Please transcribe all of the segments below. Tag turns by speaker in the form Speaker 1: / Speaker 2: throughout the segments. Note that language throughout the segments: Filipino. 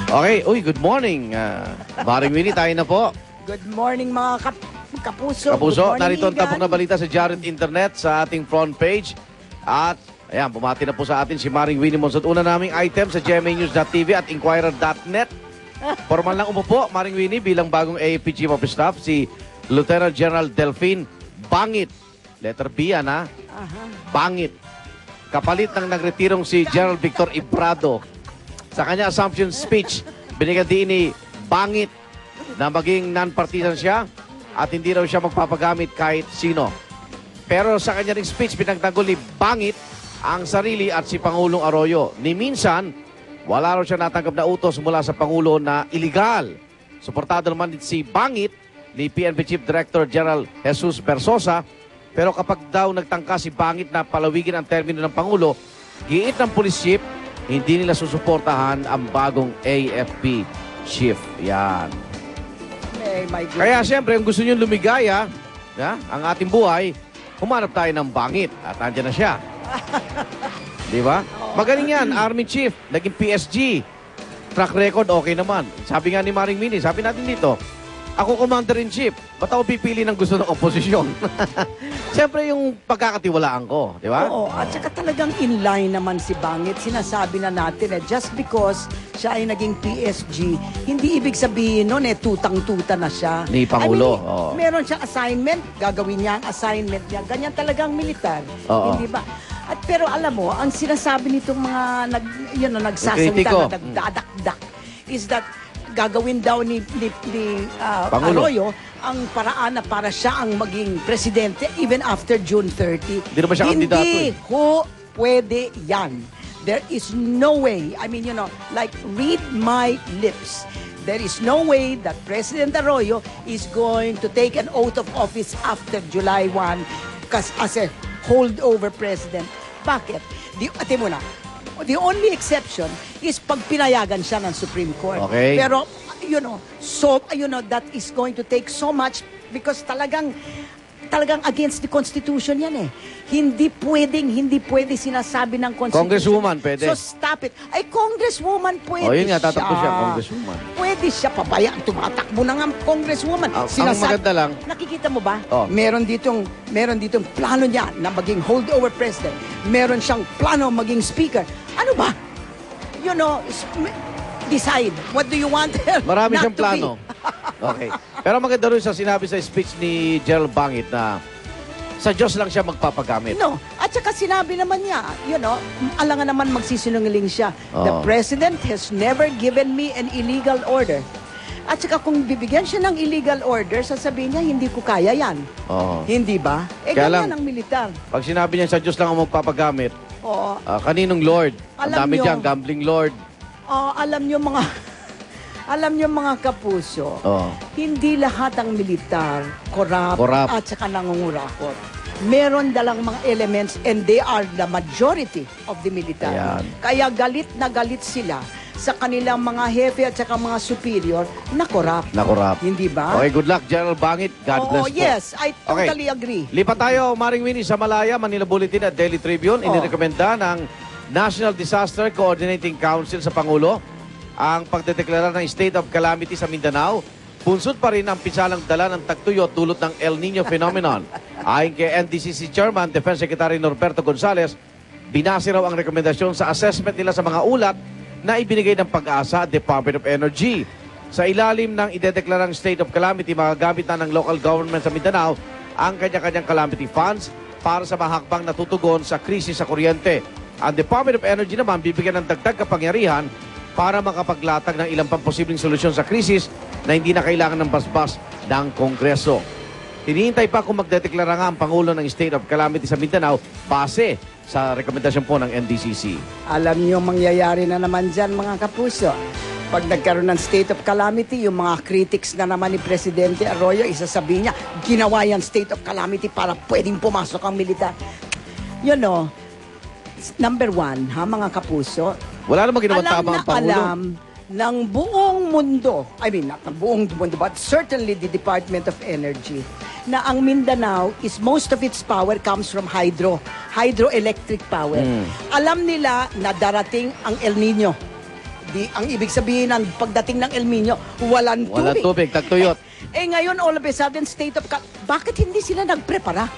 Speaker 1: Okay, uy, good morning. Maring Winnie, tayo na po.
Speaker 2: Good morning mga kapuso.
Speaker 1: Kapuso,
Speaker 2: Good morning,
Speaker 1: narito ang
Speaker 2: Igan.
Speaker 1: tapong na balita sa Jared Internet sa ating front page. At, ayan, bumati na po sa atin si Maring Winnie Monsod. Una naming item sa gmanews.tv at inquirer.net. Formal lang umupo, Maring Winnie, bilang bagong AFP Chief of Staff, si Lieutenant General Delphine Bangit. Letter B, yan ha? Bangit. Kapalit ng nagretirong si General Victor Ibrado. Sa kanya assumption speech, binigyan din ni Bangit na maging non-partisan siya at hindi raw siya magpapagamit kahit sino. Pero sa kanya ring speech, pinagtanggol ni Bangit ang sarili at si Pangulong Arroyo. Ni minsan, wala raw siya natanggap na utos mula sa Pangulo na illegal. Suportado naman si Bangit ni PNP Chief Director General Jesus Bersosa. Pero kapag daw nagtangka si Bangit na palawigin ang termino ng Pangulo, giit ng police chief, hindi nila susuportahan ang bagong AFP chief. Yan. Kaya siyempre, kung gusto nyo lumigaya, ang ating buhay, humanap tayo ng Bangit. At andyan na siya. Di ba? Magaling yan, Army Chief, naging PSG. Track record, okay naman. Sabi nga ni Maring Winnie, sabi natin dito, ako Commander-in-Chief, ba't ako pipili ng gusto ng oposisyon? Siyempre yung pagkakatiwalaan ko, di ba?
Speaker 2: Oo, at saka talagang in line naman si Bangit. Sinasabi na natin just because siya ay naging PSG, hindi ibig sabihin nun tutang-tuta na siya.
Speaker 1: Ni Pangulo.
Speaker 2: Meron siyang assignment, gagawin niya ang assignment niya. Ganyan talagang militar. Hindi ba? At pero alam mo, ang sinasabi nitong mga nagsasalita na nagdadakdak is that gagawin daw ni Arroyo ang paraan na para siya ang maging presidente even after June 30.
Speaker 1: Hindi naman siya kandidato.
Speaker 2: Hindi ho pwede yan. There is no way. I mean, like read my lips. There is no way that President Arroyo is going to take an oath of office after July 1 as a holdover president. Bakit? Ate mo na. The only exception is pag pinayagan siya ng Supreme Court.
Speaker 1: Okay.
Speaker 2: Pero, that is going to take so much because talagang against the Constitution yan eh. Hindi pwede sinasabi ng Constitution.
Speaker 1: Congresswoman, pwede.
Speaker 2: So stop it. Ay, Congresswoman, pwede
Speaker 1: yun nga,
Speaker 2: siya.
Speaker 1: tatakbo siya, Congresswoman.
Speaker 2: Pwede siya, pabayaan, tumatakbo na nga Congresswoman.
Speaker 1: Ang maganda lang.
Speaker 2: Nakikita mo ba?
Speaker 1: Oh.
Speaker 2: Meron ditong plano niya na maging holdover president. Meron siyang plano maging speaker. Ano ba? Decide. What do you want?
Speaker 1: Marami siyang plano. Okay. Pero maganda rin sa sinabi sa speech ni General Bangit na sa Diyos lang siya magpapagamit.
Speaker 2: No. At saka sinabi naman niya, alangan naman magsisinungaling siya. The President has never given me an illegal order. At saka kung bibigyan siya ng illegal order, sasabihin niya, hindi ko kaya yan. Hindi ba? Ganyan ang militar.
Speaker 1: Pag sinabi niya sa Diyos lang ang magpapagamit, kaninong Lord? Ang dami dyan, gambling Lord.
Speaker 2: Alam niyo mga kapuso, hindi lahat ang militar corrupt. At saka nangungurakot. Meron dalang mga elements and they are the majority of the military.
Speaker 1: Ayan.
Speaker 2: Kaya galit na galit sila sa kanilang mga hepe at saka mga superior na corrupt. Hindi ba?
Speaker 1: Okay, good luck, General Bangit. God bless po.
Speaker 2: Yes, I totally agree.
Speaker 1: Lipat tayo, Maring Winnie, sa Malaya, Manila Bulletin at Daily Tribune. Inirekomenda ng National Disaster Coordinating Council sa Pangulo ang pagdedeklara ng state of calamity sa Mindanao. Punsod pa rin ang pisalang dala ng tagtuyot dulot ng El Nino phenomenon. Ayon kay NDCC Chairman, Defense Secretary Norberto Gonzales, binase raw ang rekomendasyon sa assessment nila sa mga ulat na ibinigay ng Pag-asa at Department of Energy. Sa ilalim ng idedeklarang state of calamity, magagamit na ng local government sa Mindanao ang kanya-kanyang calamity funds para sa mahakbang natutugon sa krisis sa kuryente. Ang Department of Energy naman bibigyan ng dagdag kapangyarihan para makapaglatag ng ilang pang posibleng solusyon sa krisis na hindi na kailangan ng basbas ng Kongreso. Hinihintay pa kung magdedeklara nga ang Pangulo ng State of Calamity sa Mindanao base sa rekomendasyon po ng NDCC.
Speaker 2: Alam niyo mangyayari na naman dyan mga kapuso. Pag nagkaroon ng state of calamity, yung mga critics na naman ni Presidente Arroyo, isasabihin niya, ginawa yan state of calamity para pwedeng pumasok ang militar. Number one, mga kapuso,
Speaker 1: wala namang ginawang tama ang Pangulo.
Speaker 2: Alam ng buong mundo, I mean, not ng buong mundo, but certainly the Department of Energy, na ang Mindanao is most of its power comes from hydroelectric power. Alam nila na darating ang El Nino. Ang ibig sabihin ng pagdating ng El Nino, walang tubig.
Speaker 1: Walang tubig, tagtuyot.
Speaker 2: Ngayon, all of a sudden, bakit hindi sila nagprepara?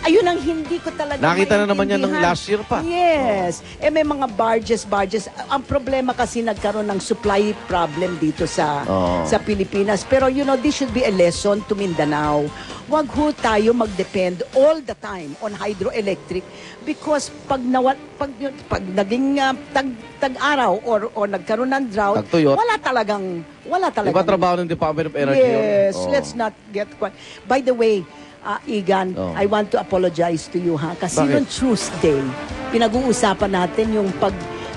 Speaker 2: Ayun ang hindi ko talaga
Speaker 1: Nakita na naman yan ng
Speaker 2: maintindihan.
Speaker 1: last year pa.
Speaker 2: Yes. May mga barges. Ang problema kasi nagkaroon ng supply problem dito sa Pilipinas. Pero this should be a lesson to Mindanao. Wag ho tayo mag-depend all the time on hydroelectric because pag naging tag-araw or nagkaroon ng drought,
Speaker 1: Tagtuyot.
Speaker 2: wala talagang
Speaker 1: Iba trabaho ng Department of Energy yun.
Speaker 2: Yes, let's not get By the way, Igan, I want to apologize to you, ha? Kasi
Speaker 1: Bakit?
Speaker 2: noong Tuesday, pinag-uusapan natin yung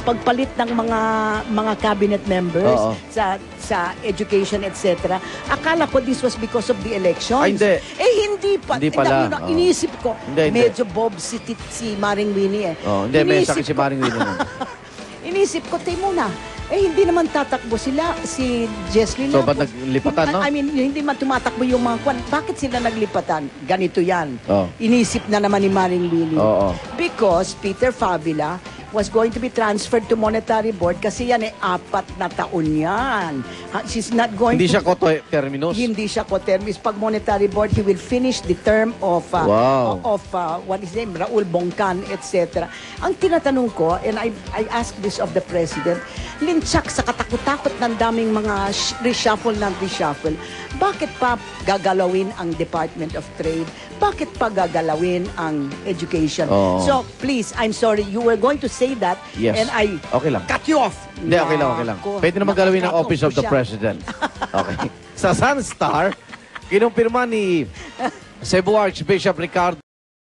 Speaker 2: pagpalit ng mga cabinet members sa education, etc. Akala ko this was because of the elections.
Speaker 1: Ay, hindi.
Speaker 2: Hindi pa.
Speaker 1: Hindi pala.
Speaker 2: Inisip ko,
Speaker 1: Hindi.
Speaker 2: medyo Bob si Maring Winnie eh.
Speaker 1: Hindi, may
Speaker 2: Inisip
Speaker 1: sakit si
Speaker 2: ko-
Speaker 1: Maring Winnie nun.
Speaker 2: Inisip ko, muna. Hindi naman tatakbo si Jesslyn.
Speaker 1: So, ba't naglipatan, no?
Speaker 2: I mean, hindi man tumatakbo yung mga kwan. Bakit sila naglipatan? Ganito yan. Inisip na naman ni Maring Willie. Because Peter Fabila was going to be transferred to Monetary Board kasi yan 4 na taon yan. She's not going
Speaker 1: Hindi
Speaker 2: to...
Speaker 1: siya coterminous.
Speaker 2: Hindi siya coterminous. Pag Monetary Board, he will finish the term of what is his name, Raul Bongkan, etc. Ang tinatanong ko, and I ask this of the President, linchak sa katakot-takot ng daming mga reshuffle, bakit pa gagalawin ang Department of Trade? Bakit pa gagalawin ang education? So, please, I'm sorry, you were going to say that,
Speaker 1: Yes.
Speaker 2: and I
Speaker 1: Okay lang.
Speaker 2: cut you off.
Speaker 1: Hindi, okay lang.
Speaker 2: Nako,
Speaker 1: Pwede naman galawin ng
Speaker 2: nakakatok
Speaker 1: Office of
Speaker 2: ko
Speaker 1: the
Speaker 2: siya.
Speaker 1: President. Okay. Sa Sunstar, kinumpirma ni Cebu Archbishop Ricardo